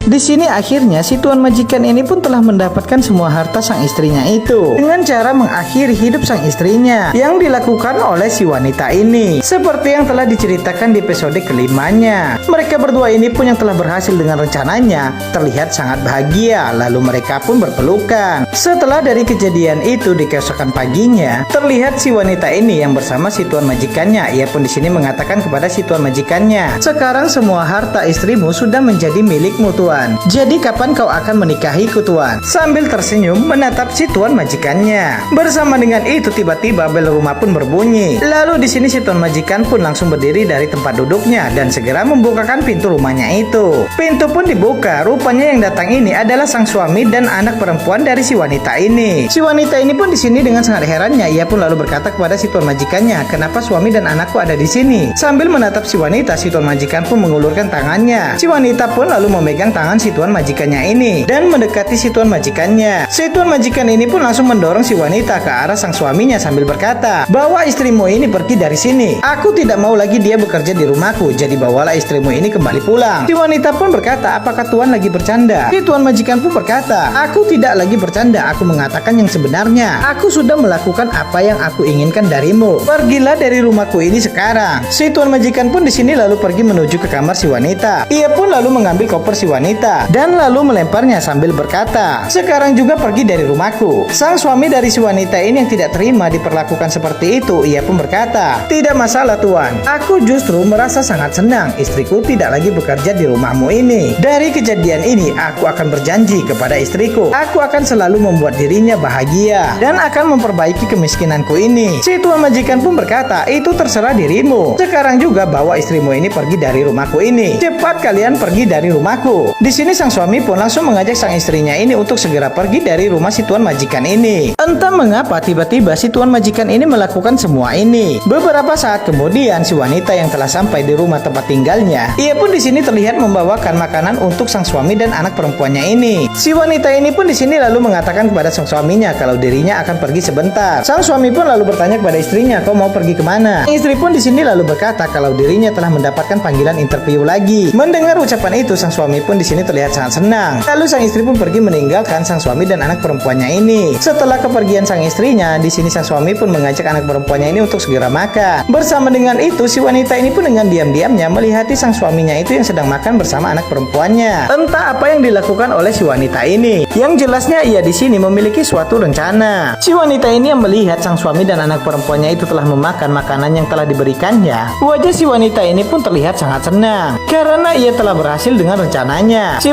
Di sini akhirnya si tuan majikan ini pun telah mendapatkan semua harta sang istrinya itu dengan cara mengakhiri hidup sang istrinya yang dilakukan oleh si wanita ini. Seperti yang telah diceritakan di episode kelimanya, mereka berdua ini pun yang telah berhasil dengan rencananya terlihat sangat bahagia, lalu mereka pun berpelukan. Setelah dari kejadian itu di keesokan paginya, terlihat si wanita ini yang bersama si tuan majikannya. Ia pun di sini mengatakan kepada si tuan majikannya, "Sekarang semua harta istrimu sudah menjadi milikmu, tuan. Jadi kapan kau akan menikahiku, tuan?" Sambil tersenyum menatap si tuan majikannya. Bersama dengan itu tiba-tiba bel rumah pun berbunyi. Lalu di sini si tuan majikan pun langsung berdiri dari tempat duduknya dan segera membukakan pintu rumahnya itu. Pintu pun dibuka. Rupanya yang datang ini adalah sang suami dan anak perempuan dari si wanita ini. Si wanita ini pun di sini dengan sangat herannya. Ia pun lalu berkata kepada si tuan majikannya, "Kenapa suami dan anakku ada di sini?" Sambil menatap si wanita, si tuan majikan pun mengulurkan tangannya. Si wanita pun lalu memegang tangan si tuan majikannya ini dan mendekati si tuan majikannya. Si tuan majikan ini pun langsung mendorong si wanita ke arah sang suaminya sambil berkata, "Bawa istrimu ini pergi dari sini. Aku tidak mau lagi dia bekerja di rumahku. Jadi bawalah istrimu ini kembali pulang." Si wanita pun berkata, "Apakah tuan lagi bercanda?" Si tuan majikan pun berkata, "Aku tidak lagi bercanda. Aku mengatakan yang sebenarnya. Aku sudah melakukan apa yang aku inginkan darimu. Pergilah dari rumahku ini sekarang." Si tuan majikan pun di sini lalu pergi menuju ke kamar si wanita. Ia pun lalu mengambil koper si wanita dan lalu melemparnya sambil berkata, "Sekarang juga pergi dari rumahku." Sang suami dari si wanita ini yang tidak terima diperlakukan seperti itu, ia pun berkata, "Tidak masalah, tuan. Aku justru merasa sangat senang istriku tidak lagi bekerja di rumahmu ini. Dari kejadian ini aku akan berjanji kepada istriku, aku akan selalu membuat dirinya bahagia dan akan memperbaiki kemiskinanku ini." Si tuan majikan pun berkata, "Itu terserah dirimu. Sekarang juga bawa istrimu ini pergi dari rumahku ini. Cepat kalian pergi dari rumahku." Di sini sang suami pun langsung mengajak sang istrinya ini untuk segera pergi dari rumah si tuan majikan ini. Entah mengapa tiba-tiba si tuan majikan ini melakukan semua ini. Beberapa saat kemudian si wanita yang telah sampai di rumah tempat tinggalnya, ia pun di sini terlihat membawakan makanan untuk sang suami dan anak perempuannya ini. Si wanita ini pun di sini lalu mengatakan kepada sang suaminya kalau dirinya akan pergi sebentar. Sang suami pun lalu bertanya kepada istrinya, "Kau mau pergi kemana?" Istri pun di sini lalu berkata kalau dirinya telah mendapatkan panggilan interview lagi. Mendengar ucapan itu, sang suami pun di sini terlihat sangat senang. Lalu sang istri pun pergi meninggalkan sang suami dan anak perempuannya ini. Setelah kepergian sang istrinya, di sini sang suami pun mengajak anak perempuannya ini untuk segera makan. Bersama dengan itu, si wanita ini pun dengan diam-diamnya melihati sang suaminya itu yang sedang makan bersama anak perempuannya. Entah apa yang dilakukan oleh si wanita ini. Yang jelasnya ia di sini memiliki suatu rencana. Si wanita ini yang melihat sang suami dan anak perempuannya itu telah memakan makanan yang telah diberikannya. Wajah si wanita ini pun terlihat sangat senang karena ia telah berhasil dengan rencananya. Si